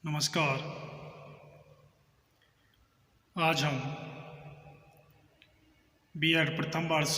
नमस्कार। आज हम बीएड प्रथम वर्ष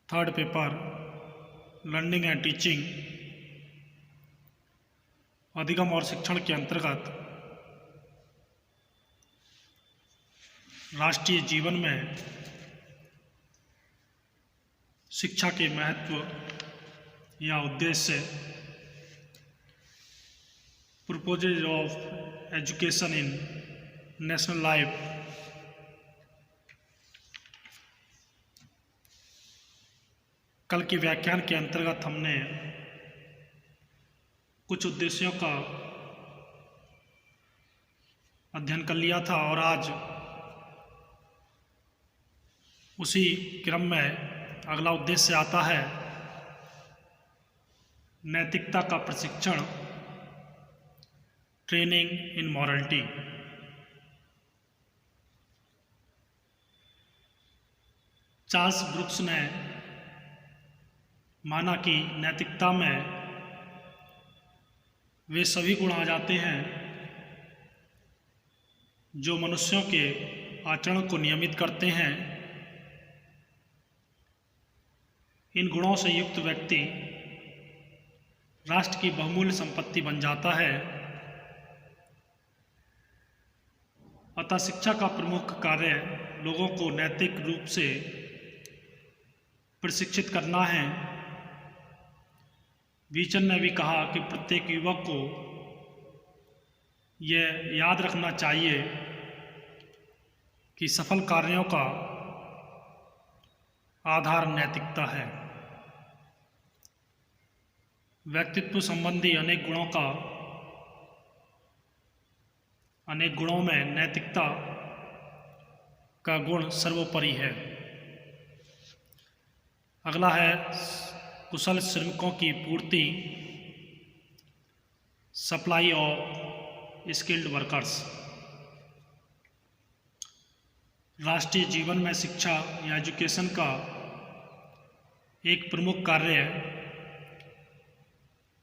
third paper learning and teaching अधिगम और शिक्षण के अंतर्गत राष्ट्रीय जीवन में शिक्षा के महत्व या उद्देश्य Purposes of education in national life कल के व्याख्यान के अंतर्गत हमने कुछ उद्देश्यों का अध्ययन कर लिया था और आज उसी क्रम में अगला उद्देश्य आता है नैतिकता का प्रशिक्षण, training in morality. Charles Brooks ने माना कि नैतिकता में वे सभी गुण आ जाते हैं जो मनुष्यों के आचरण को नियमित करते हैं। इन गुणों से युक्त व्यक्ति राष्ट्र की बहुमूल्य संपत्ति बन जाता है। अतः शिक्षा का प्रमुख कार्य लोगों को नैतिक रूप से प्रशिक्षित करना है। बीचन ने भी कहा कि प्रत्येक युवक को यह याद रखना चाहिए कि सफल कार्यों का आधार नैतिकता है। व्यक्तित्व संबंधी अनेक गुणों में नैतिकता का गुण सर्वोपरि है। अगला है कुशल श्रमिकों की पूर्ति, सप्लाई ऑफ स्किल्ड वर्कर्स। राष्ट्रीय जीवन में शिक्षा या एजुकेशन का एक प्रमुख कार्य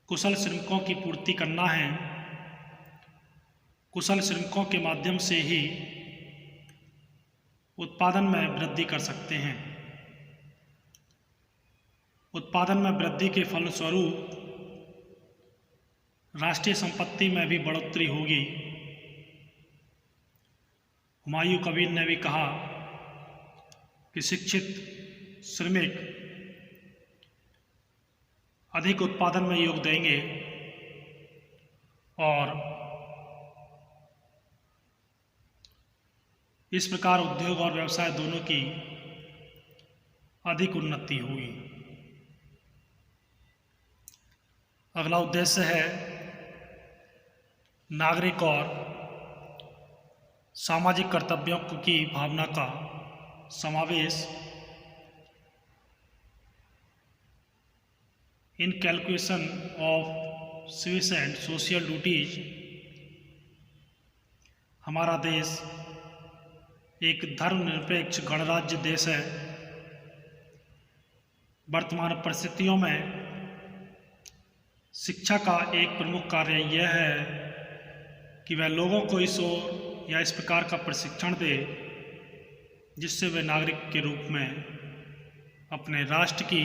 कुशल श्रमिकों की पूर्ति करना है। कुशल श्रमिकों के माध्यम से ही उत्पादन में वृद्धि कर सकते हैं। उत्पादन में वृद्धि के फलस्वरूप राष्ट्रीय संपत्ति में भी बढ़ोतरी होगी। हुमायूं कबीर ने भी कहा कि शिक्षित श्रमिक अधिक उत्पादन में योग देंगे और इस प्रकार उद्योग और व्यवसाय दोनों की अधिक उन्नति होगी। अगला उद्देश्य है नागरिक और सामाजिक कर्तव्यों की भावना का समावेश। इन calculation of civics and social duties. हमारा देश एक धर्मनिरपेक्ष गणराज्य देश है। वर्तमान परिस्थितियों में शिक्षा का एक प्रमुख कार्य यह है कि वह लोगों को इस ओर या इस प्रकार का प्रशिक्षण दे जिससे वे नागरिक के रूप में अपने राष्ट्र की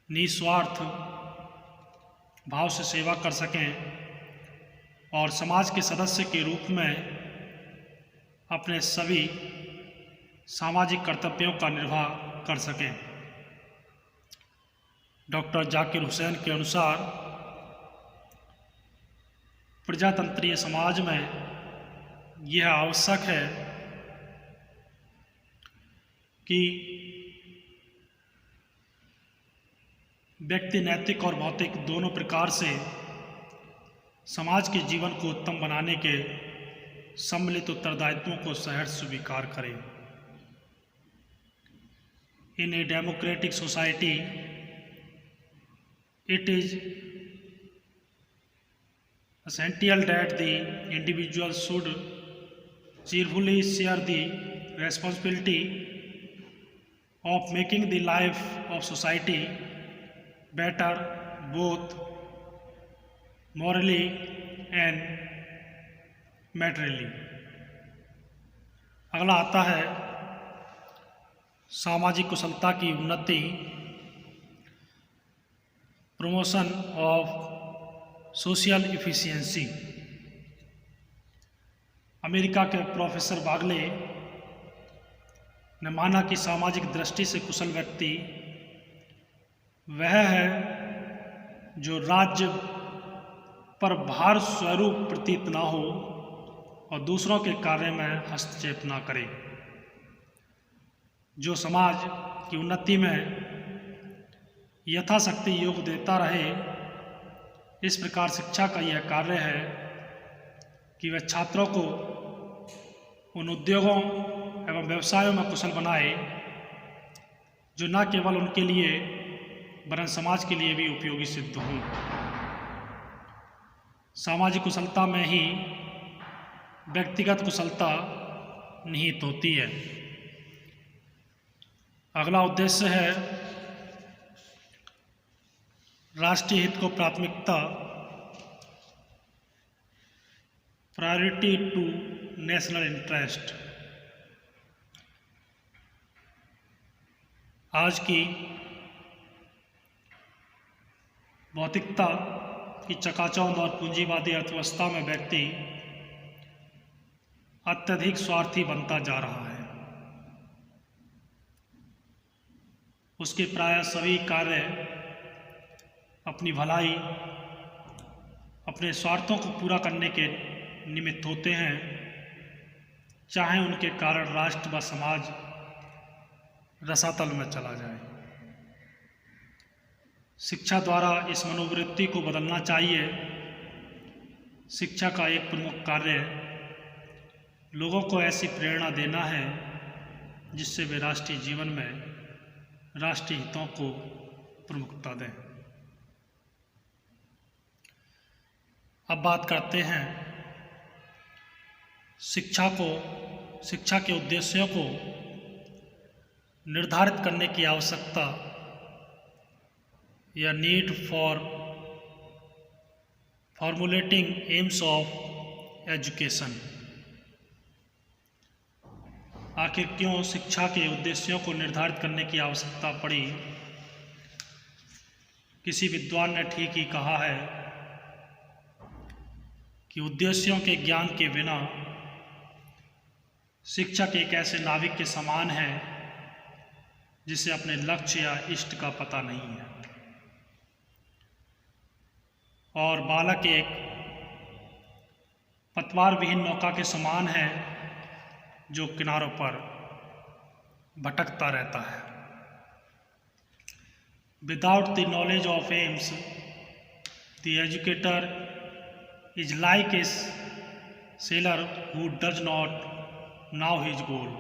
निस्वार्थ भाव से सेवा कर सकें और समाज के सदस्य के रूप में अपने सभी सामाजिक कर्तव्यों का निर्वाह कर सकें। डॉक्टर जाकिर हुसैन के अनुसार प्रजातंत्रीय समाज में यह आवश्यक है कि व्यक्ति नैतिक और भौतिक दोनों प्रकार से समाज के जीवन को उत्तम बनाने के सम्मिलित उत्तरदायित्वों को सहर्ष स्वीकार करें। In a democratic society it is essential that the individual should cheerfully share the responsibility of making the life of society better both morally and materially। अगला आता है सामाजिक कुशलता की उन्नति, promotion of social efficiency. America के professor Bagle ने माना कि सामाजिक दृष्टि से कुशल व्यक्ति वह है जो राज्य पर भार स्वरूप प्रतीत न हो और दूसरों के कार्य में हस्तक्षेप न करे, जो समाज की उन्नति में यथाशक्ति योग देता रहे। इस प्रकार शिक्षा का यह कार्य है कि वह छात्रों को उन उद्योगों एवं व्यवसायों में कुशल बनाए जो न केवल उनके लिए वरन समाज के लिए भी उपयोगी सिद्ध हों। सामाजिक कुशलता में ही व्यक्तिगत कुशलता निहित होती है। अगला उद्देश्य है राष्ट्रीय हित को प्राथमिकता, प्रायोरिटी टू नेशनल इंटरेस्ट। आज की भौतिकता की चकाचौंध और पूंजीवादी अर्थव्यवस्था में व्यक्ति अत्यधिक स्वार्थी बनता जा रहा है। उसके प्राय सभी कार्य अपनी भलाई, अपने स्वार्थों को पूरा करने के निमित्त होते हैं, चाहे उनके कारण राष्ट्र व समाज रसातल में चला जाए। शिक्षा द्वारा इस मनोवृत्ति को बदलना चाहिए। शिक्षा का एक प्रमुख कार्य लोगों को ऐसी प्रेरणा देना है जिससे वे राष्ट्रीय जीवन में राष्ट्रीय हितों को प्रमुखता दें। अब बात करते हैं शिक्षा के उद्देश्यों को निर्धारित करने की आवश्यकता या need for formulating AIIMS of education. आखिर क्यों शिक्षा के उद्देश्यों को निर्धारित करने की आवश्यकता पड़ी? किसी विद्वान ने ठीक ही कहा है कि उद्देश्यों के ज्ञान के बिना शिक्षक एक ऐसे नाविक के समान है जिसे अपने लक्ष्य या इष्ट का पता नहीं है, और बालक एक पतवार विहीन नौका के समान है जो किनारों पर भटकता रहता है। Without the knowledge of AIIMS the educator is like a seller who does not know his goal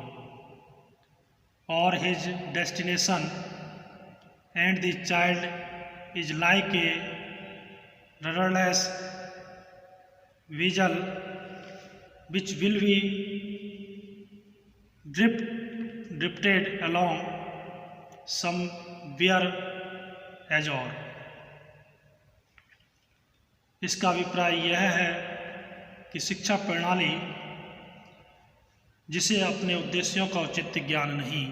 or his destination, and the child is like a rudderless vessel which will be drifted along somewhere ashore। इसका अभिप्राय यह है कि शिक्षा प्रणाली जिसे अपने उद्देश्यों का उचित ज्ञान नहीं,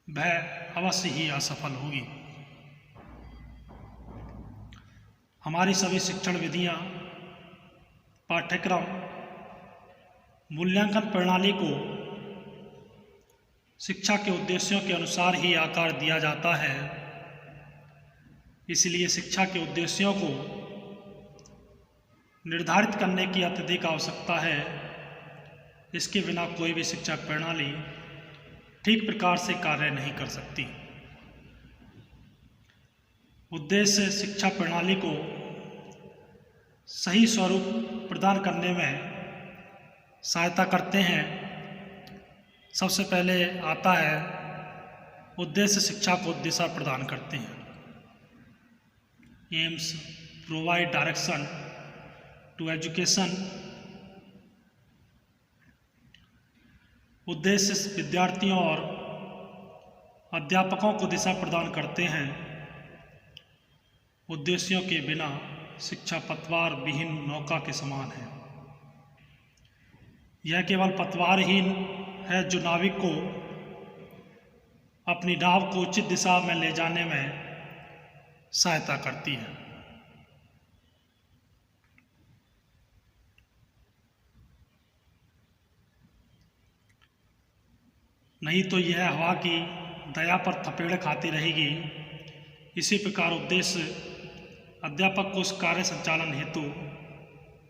वह अवश्य ही असफल होगी। हमारी सभी शिक्षण विधियां, पाठ्यक्रम, मूल्यांकन प्रणाली को शिक्षा के उद्देश्यों के अनुसार ही आकार दिया जाता है। इसलिए शिक्षा के उद्देश्यों को निर्धारित करने की अत्यधिक आवश्यकता है। इसके बिना कोई भी शिक्षा प्रणाली ठीक प्रकार से कार्य नहीं कर सकती। उद्देश्य शिक्षा प्रणाली को सही स्वरूप प्रदान करने में सहायता करते हैं। सबसे पहले आता है उद्देश्य शिक्षा को दिशा प्रदान करते हैं। Aims provide direction to education. उद्देश्य विद्यार्थियों और अध्यापकों को दिशा प्रदान करते हैं। उद्देश्यों के बिना शिक्षा पतवार विहीन नौका के समान है। यह केवल पतवार ही है जो नाविक को अपनी नाव को उचित दिशा में ले जाने में सहायता करती है। नहीं तो यह हवा की दया पर थपेड़ खाती रहेगी। इसी प्रकार उद्देश्य अध्यापक को उस कार्य संचालन हेतु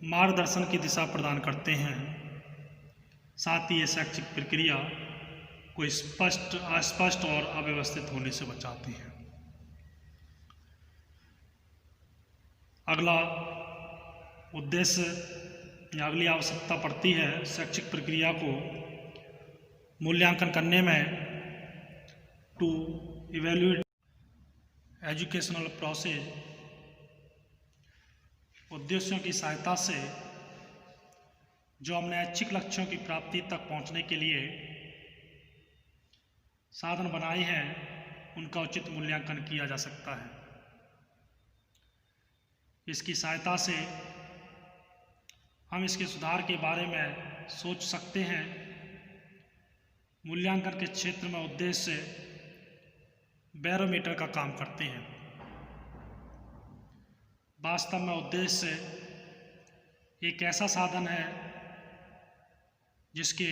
मार्गदर्शन की दिशा प्रदान करते हैं। साथ ही ये शैक्षिक प्रक्रिया को अस्पष्ट और अव्यवस्थित होने से बचाते हैं। अगला उद्देश्य या अगली आवश्यकता पड़ती है शैक्षिक प्रक्रिया को मूल्यांकन करने में। टू इवेल्युएट एजुकेशनल प्रोसेस, उद्देश्यों की सहायता से जो हमने ऐच्छिक लक्ष्यों की प्राप्ति तक पहुंचने के लिए साधन बनाए हैं उनका उचित मूल्यांकन किया जा सकता है। इसकी सहायता से हम इसके सुधार के बारे में सोच सकते हैं। मूल्यांकन के क्षेत्र में उद्देश्य बैरोमीटर का काम करते हैं। वास्तव में उद्देश्य एक ऐसा साधन है जिसके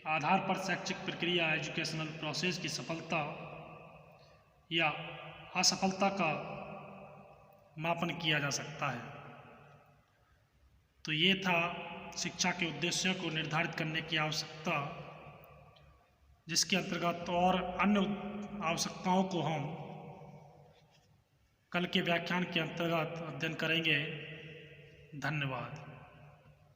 आधार पर शैक्षिक प्रक्रिया एजुकेशनल प्रोसेस की सफलता या असफलता का मापन किया जा सकता है। तो ये था शिक्षा के उद्देश्यों को निर्धारित करने की आवश्यकता, जिसके अंतर्गत और अन्य आवश्यकताओं को हम कल के व्याख्यान के अंतर्गत अध्ययन करेंगे। धन्यवाद।